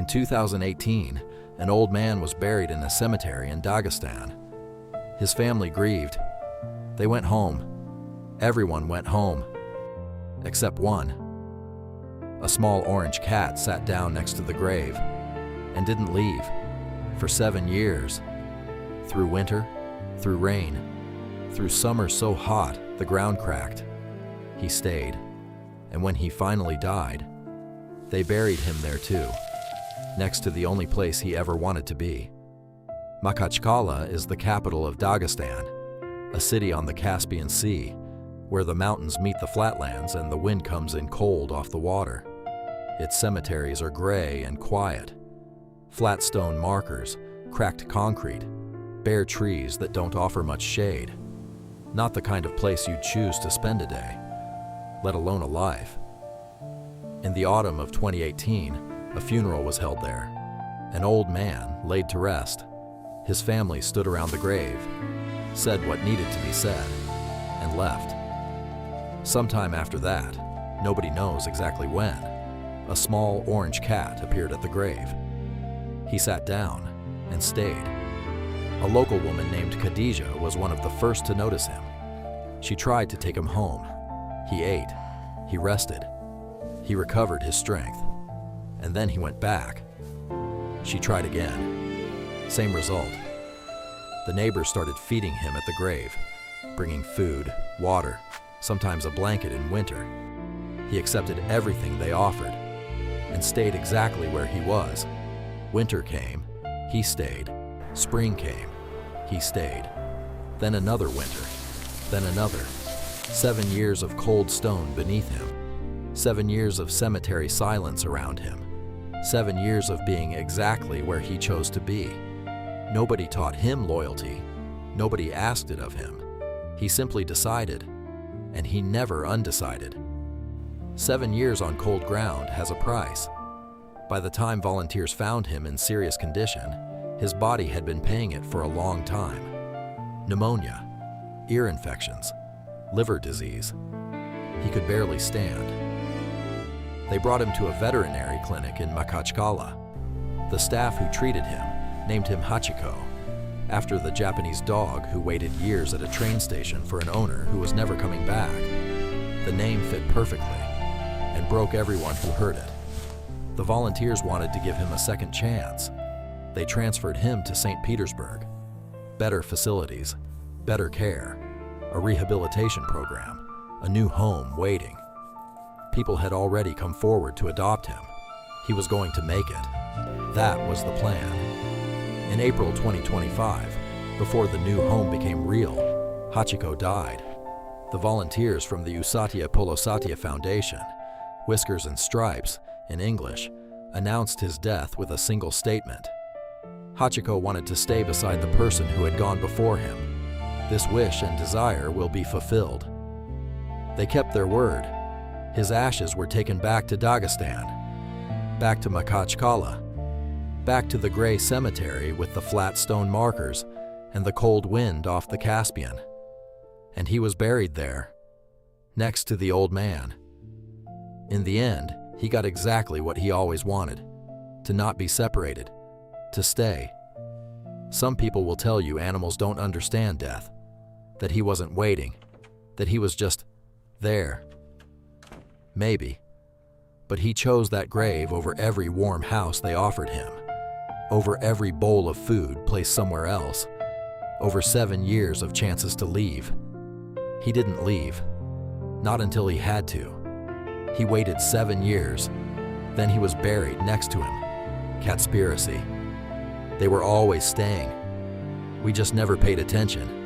2018, an old man was buried in a cemetery in Dagestan. His family grieved. They went home. Everyone went home. Except one. A small orange cat sat down next to the grave and didn't leave for 7 years. Through winter, through rain, through summer so hot the ground cracked. He stayed, and when he finally died, they buried him there too, next to the only place he ever wanted to be. Makhachkala is the capital of Dagestan, a city on the Caspian Sea, where the mountains meet the flatlands and the wind comes in cold off the water. Its cemeteries are gray and quiet. Flat stone markers, cracked concrete, bare trees that don't offer much shade. Not the kind of place you'd choose to spend a day, let alone a life. In the autumn of 2018, a funeral was held there. An old man laid to rest. His family stood around the grave, said what needed to be said, and left. Sometime after that, nobody knows exactly when, a small orange cat appeared at the grave. He sat down and stayed. A local woman named Khadija was one of the first to notice him. She tried to take him home. He ate, he rested, he recovered his strength, and then he went back. She tried again. Same result. The neighbors started feeding him at the grave, bringing food, water, sometimes a blanket in winter. He accepted everything they offered and stayed exactly where he was. Winter came, he stayed. Spring came, he stayed. Then another winter, then another. 7 years of cold stone beneath him. 7 years of cemetery silence around him. 7 years of being exactly where he chose to be. Nobody taught him loyalty. Nobody asked it of him. He simply decided, and he never undecided. 7 years on cold ground has a price. By the time volunteers found him in serious condition, his body had been paying it for a long time. Pneumonia, ear infections, liver disease. He could barely stand. They brought him to a veterinary clinic in Makhachkala. The staff who treated him named him Hachiko, after the Japanese dog who waited years at a train station for an owner who was never coming back. The name fit perfectly and broke everyone who heard it. The volunteers wanted to give him a second chance. They transferred him to St. Petersburg. Better facilities, better care, a rehabilitation program, a new home waiting. People had already come forward to adopt him. He was going to make it. That was the plan. In April 2025, before the new home became real, Hachiko died. The volunteers from the Usatya Polosatya Foundation, Whiskers and Stripes in English, announced his death with a single statement. Hachiko wanted to stay beside the person who had gone before him. This wish and desire will be fulfilled. They kept their word. His ashes were taken back to Dagestan, back to Makhachkala, back to the gray cemetery with the flat stone markers and the cold wind off the Caspian. And he was buried there, next to the old man. In the end, he got exactly what he always wanted, to not be separated, to stay. Some people will tell you animals don't understand death, that he wasn't waiting, that he was just there. Maybe. But he chose that grave over every warm house they offered him, over every bowl of food placed somewhere else, over 7 years of chances to leave. He didn't leave, not until he had to. He waited 7 years, then he was buried next to him. Catspiracy. They were always staying. We just never paid attention.